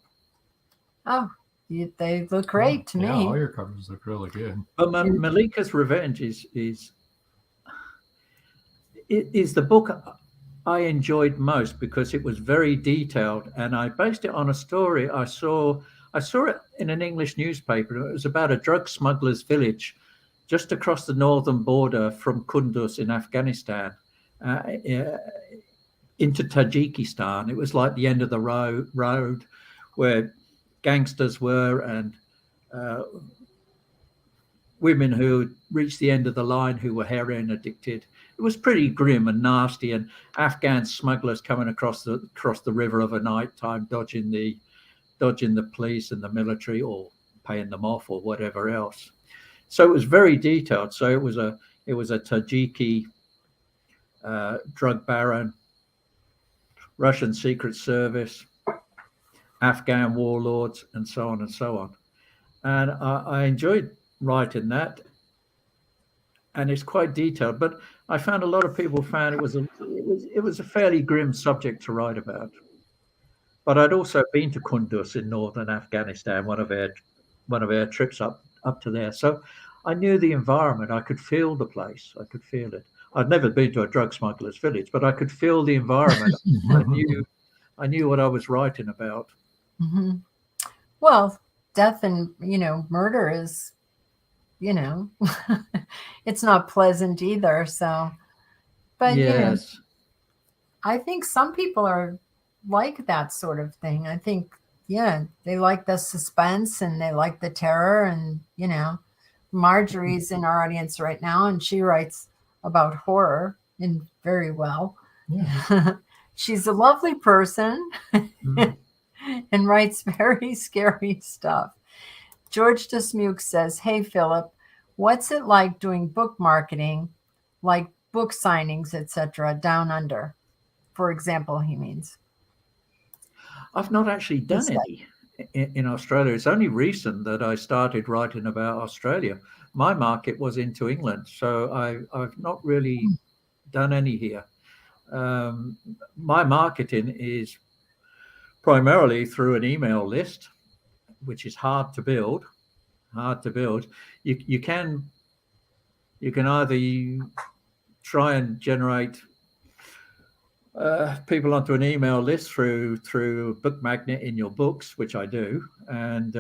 Oh, they look great to me. Yeah, all your covers look really good. But Malika's Revenge is the book I enjoyed most because it was very detailed, and I based it on a story I saw it in an English newspaper. It was about a drug smuggler's village just across the northern border from Kunduz in Afghanistan into Tajikistan. It was like the end of the road where gangsters were and women who reached the end of the line who were heroin addicted. It was pretty grim and nasty, and Afghan smugglers coming across the river of a night time, dodging the police and the military, or paying them off, or whatever else. So it was very detailed. So it was a Tajiki drug baron, Russian Secret Service, Afghan warlords, and so on and so on. And I enjoyed writing that, and it's quite detailed. But I found a lot of people found it was a fairly grim subject to write about. But I'd also been to Kunduz in northern Afghanistan, one of our trips up to there. So I knew the environment. I could feel the place. I could feel it. I'd never been to a drug smuggler's village, but I could feel the environment. I knew what I was writing about. Mm-hmm. Well, death and murder is, it's not pleasant either. So, but yes, I think some people are like that sort of thing. I think, they like the suspense and they like the terror. And, Marjorie's in our audience right now, and she writes about horror and very well. Yeah. She's a lovely person and writes very scary stuff. George Desmuke says, "Hey, Philip, what's it like doing book marketing, like book signings, etc., down under?" For example, he means. I've not actually done any in Australia. It's only recent that I started writing about Australia. My market was into England, so I've not really done any here. My marketing is primarily through an email list, which is hard to build. You can either try and generate people onto an email list through Book Magnet in your books, which I do, and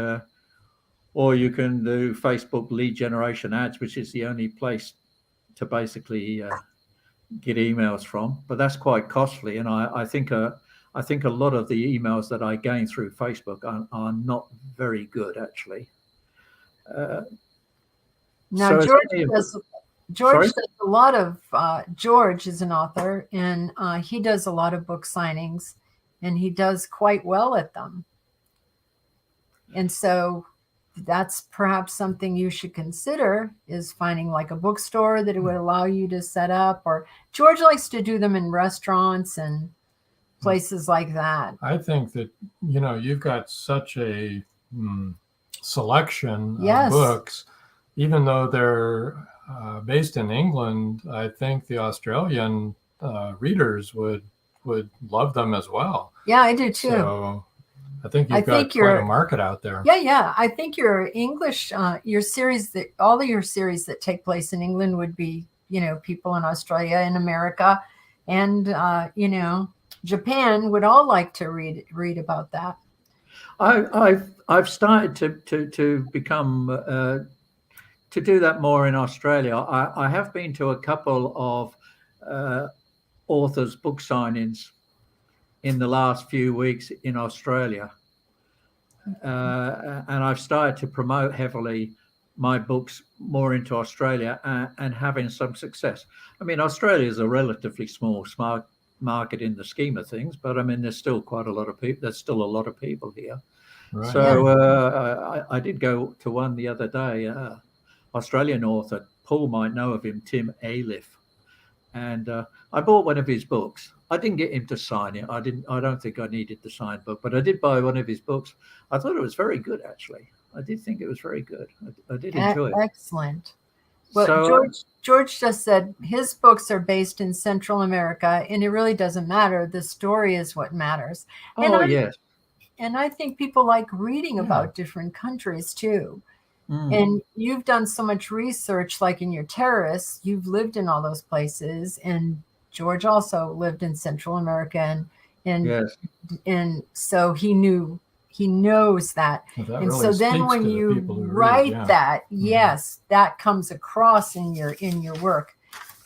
or you can do Facebook lead generation ads, which is the only place to basically get emails from. But that's quite costly, and I think a lot of the emails that I gain through Facebook are not very good, actually. Now, so George does a lot of, George is an author, and he does a lot of book signings, and he does quite well at them. And so that's perhaps something you should consider, is finding like a bookstore that it would allow you to set up. Or George likes to do them in restaurants and places like that. I think that, you've got such a selection Yes. of books, even though they're based in England. I think the Australian readers would love them as well. Yeah, I do too. So I think you've got quite a market out there. Yeah. I think your English, your series, all of your series that take place in England would be, people in Australia and America, and Japan would all like to read about that. I've started to become to do that more in Australia. I have been to a couple of authors' book signings in the last few weeks in Australia, and I've started to promote heavily my books more into Australia, and having some success. I mean, Australia is a relatively small market in the scheme of things, but I mean, there's still quite a lot of people. There's still a lot of people here. Right. So I did go to one the other day. Australian author, Paul might know of him, Tim Ailiff, and I bought one of his books. I didn't get him to sign it. I don't think I needed the signed book, but I did buy one of his books. I thought it was very good, actually. I did think it was very good. I did enjoy it. Excellent. Well, so, George just said his books are based in Central America, and it really doesn't matter. The story is what matters. Yes. And I think people like reading about different countries too. And you've done so much research, like in your terrorists, you've lived in all those places, and George also lived in Central America, and so he knows that. Well, and really so then when you write that, yes, that comes across in your work.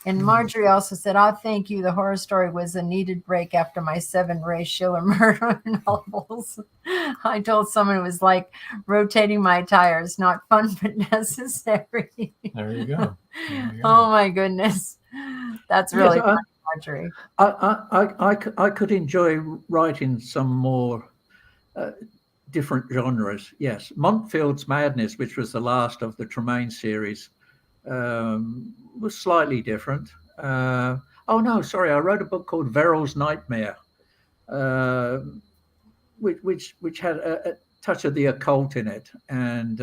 And Marjorie also said, "Oh, thank you. The horror story was a needed break after my 7 Ray Schiller murder novels. I told someone it was like rotating my tires, not fun, but necessary." There you go. Oh, my goodness. That's really fun, Marjorie. I could enjoy writing some more different genres. Yes. Montfield's Madness, which was the last of the Tremaine series, was slightly different. I wrote a book called Verrill's Nightmare, which had a touch of the occult in it, and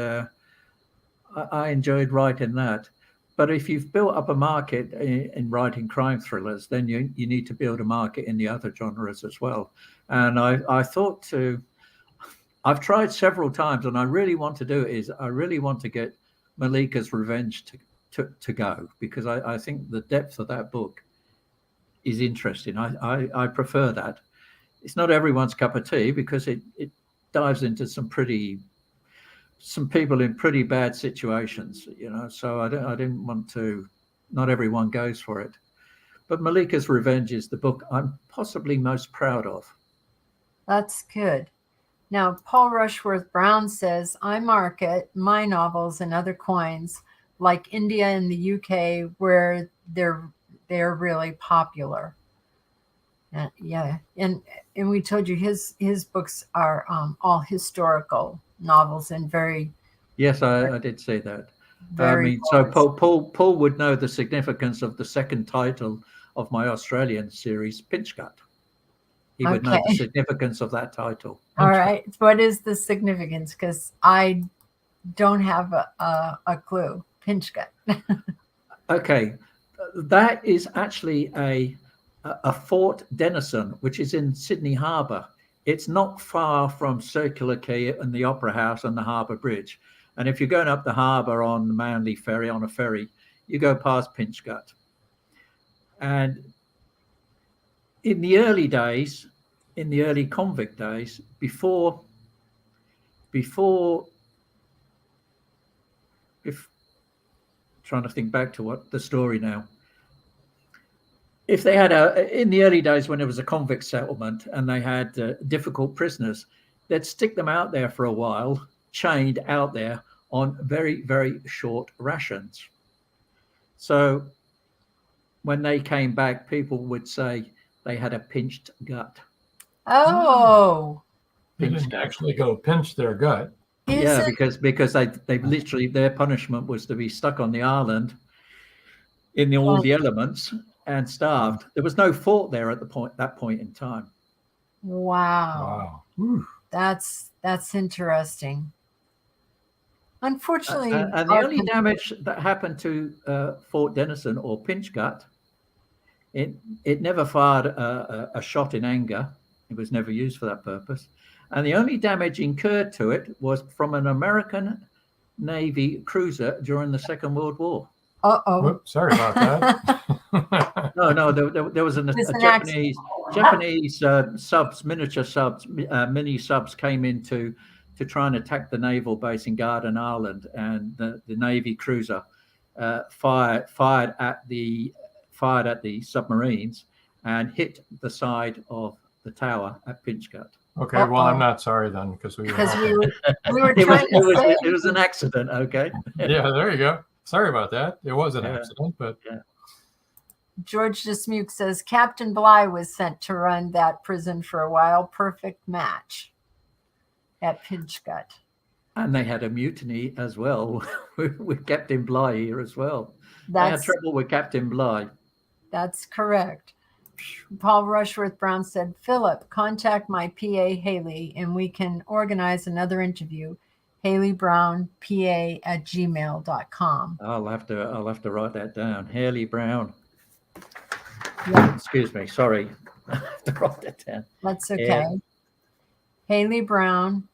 I enjoyed writing that. But if you've built up a market in writing crime thrillers, then you need to build a market in the other genres as well. And I thought I've tried several times, and I really want to do it. I really want to get Malika's Revenge to go, because I think the depth of that book is interesting. I prefer that. It's not everyone's cup of tea, because it dives into some people in pretty bad situations, so I didn't want to. Not everyone goes for it, but Malika's Revenge is the book I'm possibly most proud of. That's good. Now, Paul Rushworth Brown says, "I market my novels and other coins like India and the UK, where they're really popular." And we told you his books are all historical novels and very. Yes, I did say that. Very so Paul would know the significance of the second title of my Australian series, Pinchgut. He would know the significance of that title. All right, what is the significance? Because I don't have a clue. Pinchgut. Okay, that is actually a Fort Denison, which is in Sydney Harbour. It's not far from Circular Quay and the Opera House and the Harbour Bridge. And if you're going up the harbour on the Manly Ferry, on a ferry, you go past Pinchgut. And in the early days, in the early convict days, before trying to think back to what the story now. If they had in the early days when there was a convict settlement and they had difficult prisoners, they'd stick them out there for a while, chained out there on very, very short rations. So when they came back, people would say they had a pinched gut. Oh. They didn't actually go pinch their gut. Yeah, because they literally, their punishment was to be stuck on the island in all the elements and starved. There was no fort there at that point in time. Wow. That's interesting. Unfortunately, and the only damage that happened to Fort Denison or Pinchgut, it never fired a shot in anger. It was never used for that purpose. And the only damage incurred to it was from an American Navy cruiser during the Second World War. Whoops, sorry about that. No, there was a Japanese subs, miniature subs, mini subs came in to try and attack the naval base in Garden Island, and the Navy cruiser fired at the submarines and hit the side of the tower at Pinchgut. Okay, well, I'm not sorry then, because we were it was an accident. Okay. Yeah, there you go. Sorry about that. It was an accident, but George Dismuke says Captain Bligh was sent to run that prison for a while. Perfect match at Pinchgut. And they had a mutiny as well with Captain Bligh here as well. They had trouble with Captain Bligh. That's correct. Paul Rushworth Brown said, Philip, contact my PA Haley and we can organize another interview. HaleyBrownPA@gmail.com. I'll have to write that down. Haley Brown. Yeah. Excuse me. Sorry. I have to write that down. That's okay. Yeah. Haley Brown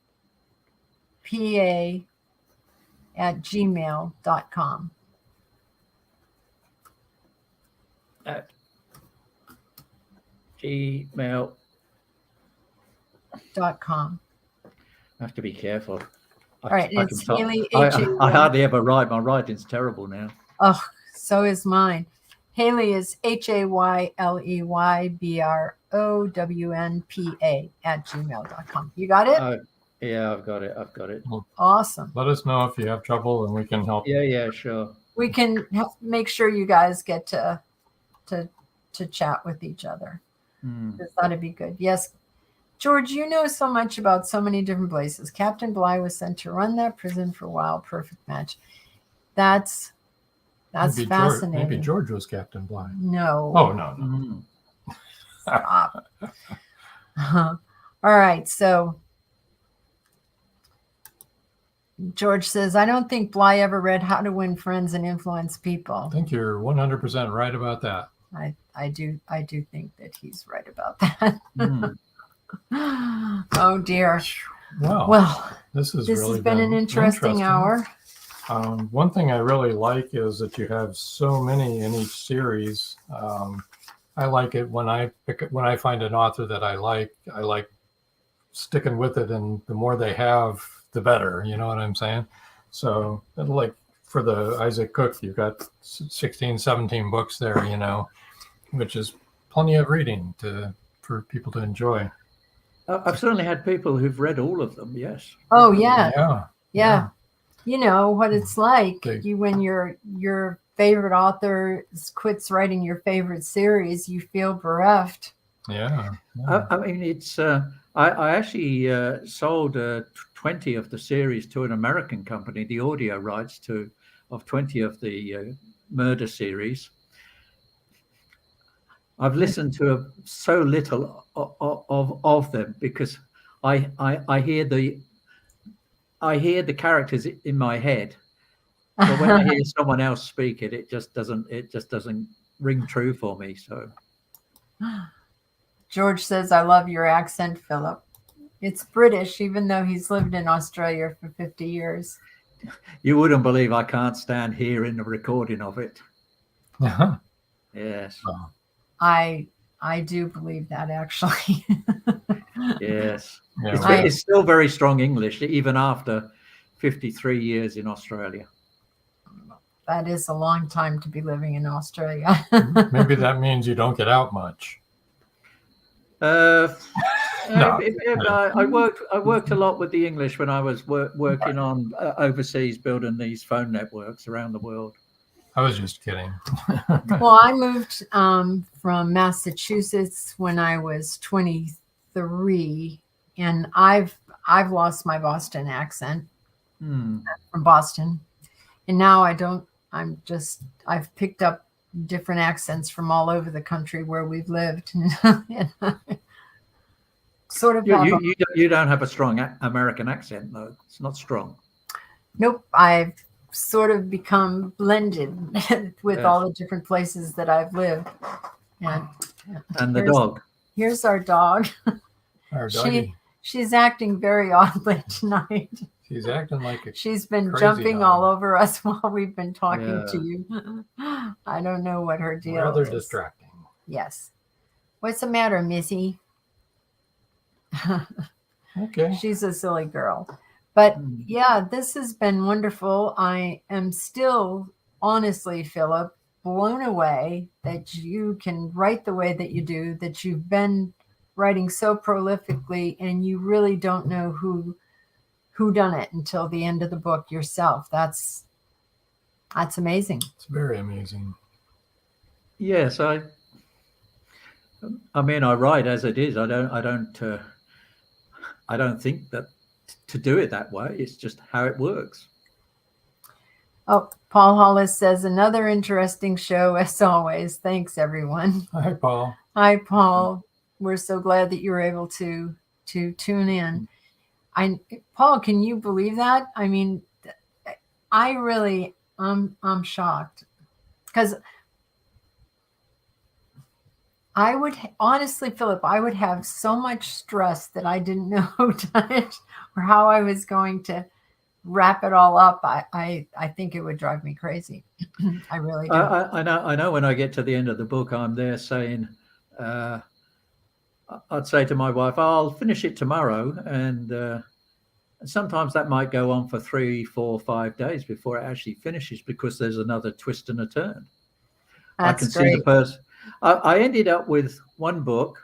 PA@gmail.com. At gmail.com. I have to be careful. All right, it's Haley. I hardly ever write. My writing's terrible now. Oh, so is mine. Haley is HAYLEYBROWNPA@gmail.com. You got it? Yeah, I've got it. Awesome. Let us know if you have trouble and we can help. Yeah, sure. We can make sure you guys get to chat with each other. That'd be good. Yes. George, you know so much about so many different places. Captain Bligh was sent to run that prison for a while. Perfect match. That's fascinating. Maybe George was Captain Bligh. No. Oh, no. Stop. All right. So George says, I don't think Bligh ever read How to Win Friends and Influence People. I think you're 100% right about that. I do think that he's right about that. Oh dear. Well, this has been an interesting hour. One thing I really like is that you have so many in each series. I like it when I find an author that I like sticking with it, and the more they have, the better. You know what I'm saying? So, like for the Isaac Cook, you've got 16, 17 books there, which is plenty of reading for people to enjoy. I've certainly had people who've read all of them. Yes. Oh yeah. You know what it's like when your favorite author quits writing your favorite series, you feel bereft. Yeah. I mean, it's. I actually sold 20 of the series to an American company, the audio rights of 20 of the murder series. I've listened to so little of them because I hear the characters in my head, but when I hear someone else speak it just doesn't ring true for me. So George says, I love your accent, Philip. It's British, even though he's lived in Australia for 50 years. You wouldn't believe I can't stand hearing the recording of it. Yes. I do believe that, actually. Yes. It's still very strong English, even after 53 years in Australia. That is a long time to be living in Australia. Maybe that means you don't get out much. I worked a lot with the English when I was working on overseas, building these phone networks around the world. I was just kidding. Well, I moved from Massachusetts when I was 23, and I've lost my Boston accent. from Boston. And now I've picked up different accents from all over the country where we've lived. Sort of. You don't have a strong American accent, though. It's not strong. Nope. I've sort of become blended with all the different places that I've lived. And the dog. Here's our dog. Our doggy. She's acting very oddly tonight. She's acting like she's been jumping all over us while we've been talking to you. I don't know what her deal is. Rather distracting. Yes. What's the matter, Missy? Okay. She's a silly girl. But yeah, this has been wonderful. I am still, honestly, Philip, blown away that you can write the way that you do, that you've been writing so prolifically, and you really don't know who done it until the end of the book yourself. That's amazing. It's very amazing. Yes, I mean, I write as it is. I don't think that to do it that way. It's just how it works. Oh, Paul Hollis says, another interesting show as always. Thanks, everyone. Hi, Paul. Hi, Paul. We're so glad that you were able to tune in. Paul, can you believe that? I mean, I'm shocked, because I would honestly, Philip, I would have so much stress that I didn't know who done it or how I was going to wrap it all up. I think it would drive me crazy. I really do. I know when I get to the end of the book, I'm there saying, I'd say to my wife, I'll finish it tomorrow. And sometimes that might go on for 3, 4, 5 days before it actually finishes, because there's another twist and a turn. That's I can great. see the person. I ended up with one book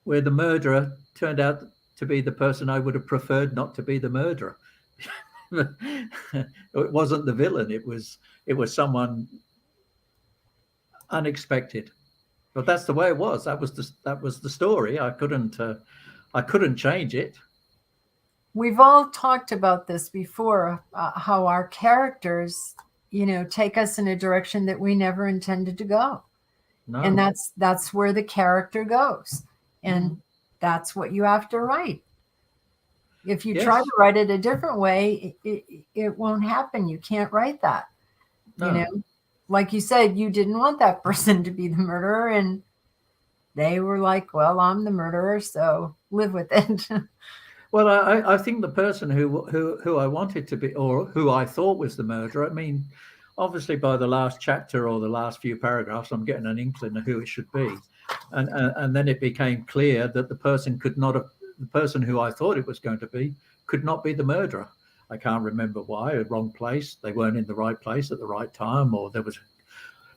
where the murderer turned out to be the person I would have preferred not to be the murderer. It wasn't the villain. It was someone unexpected. But that's the way it was. That was the story. I couldn't change it. We've all talked about this before, how our characters, take us in a direction that we never intended to go. No. And that's where the character goes. And that's what you have to write. If you try to write it a different way, it won't happen. You can't write that. No. Like you said, you didn't want that person to be the murderer, and they were like, well, I'm the murderer, so live with it. Well, I think the person who I wanted to be, or who I thought was the murderer, I mean, obviously by the last chapter or the last few paragraphs, I'm getting an inkling of who it should be. And then it became clear that the person who I thought it was going to be could not be the murderer. I can't remember why. Wrong place. They weren't in the right place at the right time, or there was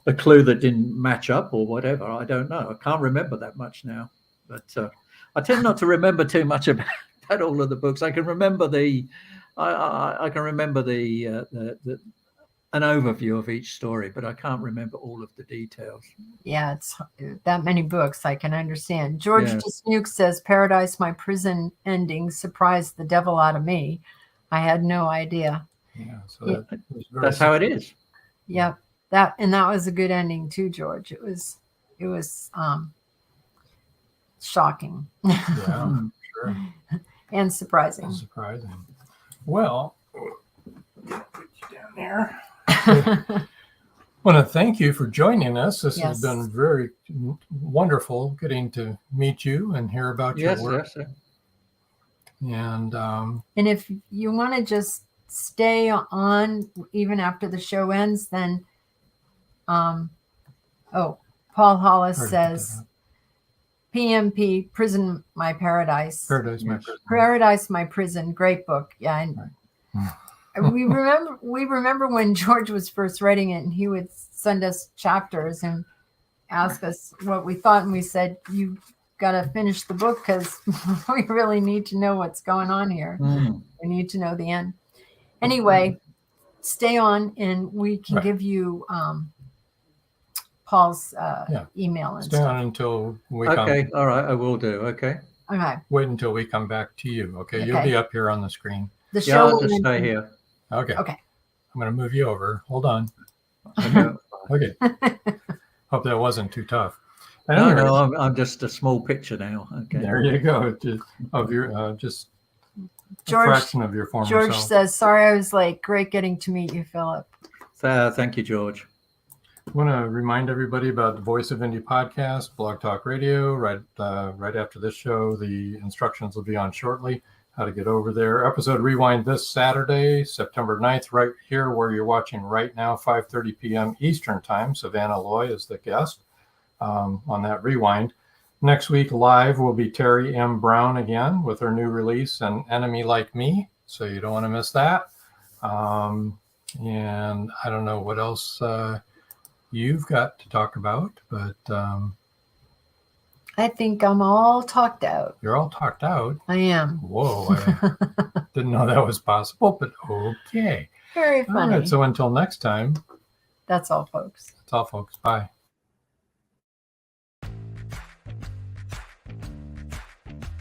a clue that didn't match up, or whatever. I don't know. I can't remember that much now. But I tend not to remember too much about all of the books. I can remember an overview of each story, but I can't remember all of the details. Yeah, it's that many books. I can understand. George DeSnuke says, Paradise, my prison ending surprised the devil out of me. I had no idea. Yeah, so that's how it is. Yep. That was a good ending too, George. It was shocking. Yeah, sure. And surprising. Well, put you down there. I want to thank you for joining us. This has been very wonderful getting to meet you and hear about your work. Yes. And if you want to just stay on even after the show ends, then Paul Hollis says, PMP, Prison My Paradise. Paradise My Prison. Great book. Yeah. And we remember when George was first writing it, and he would send us chapters and ask us what we thought, and we said, you got to finish the book because we really need to know what's going on here. We need to know the end. Anyway, stay on, and we can give you Paul's email and stay stuff. on until we come. Okay, all right, I will do. Okay. Okay. Wait until we come back to you. Okay, you'll be up here on the screen. The Yeah, show I'll will just stay mention- here. Okay. Okay. I'm going to move you over. Hold on. Okay. Okay. Hope that wasn't too tough. But No, anyways, no, I'm just a small picture now. Okay. there you go. Just of your just a George, fraction of your former George self. says, sorry, I was late. Great getting to meet you, Philip. Thank you, George. I want to remind everybody about the Voice of Indie podcast, Blog Talk Radio. Right after this show, the instructions will be on shortly how to get over there. Episode rewind this Saturday, September 9th, right here where you're watching right now, 5:30 p.m. Eastern Time. Savannah Loy is the guest on that rewind. Next week live will be Terry M. Brown again with her new release, An Enemy Like Me. So you don't want to miss that. And I don't know what else you've got to talk about, but I think I'm all talked out. you're all talked out. I am. Whoa, I didn't know that was possible, but okay. Very All funny. right, so until next time, That's all, folks. that's all, folks. Bye.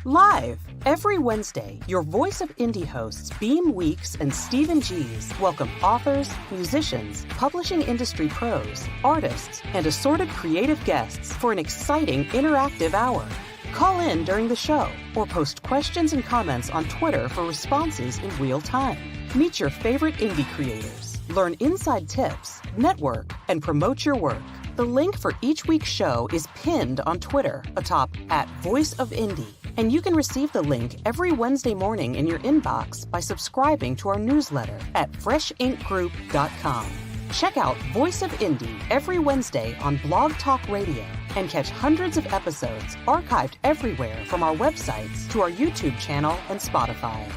Live every Wednesday, your Voice of Indie hosts Beam Weeks and Stephen Gees welcome authors, musicians, publishing industry pros, artists, and assorted creative guests for an exciting interactive hour. Call in during the show or post questions and comments on Twitter for responses in real time. Meet your favorite indie creators, learn inside tips, network, and promote your work. The link for each week's show is pinned on Twitter atop @VoiceOfIndie, and you can receive the link every Wednesday morning in your inbox by subscribing to our newsletter at freshinkgroup.com. Check out Voice of Indie every Wednesday on Blog Talk Radio and catch hundreds of episodes archived everywhere from our websites to our YouTube channel and Spotify.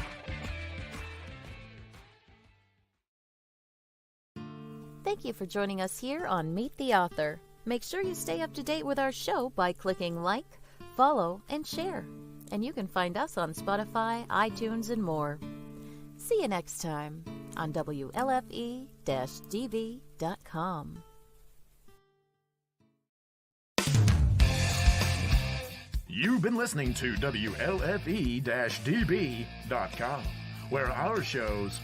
Thank you for joining us here on Meet the Author. Make sure you stay up to date with our show by clicking like, follow, and share. And you can find us on Spotify, iTunes, and more. See you next time on WLFE-DV.com. You've been listening to WLFE-DB.com, where our shows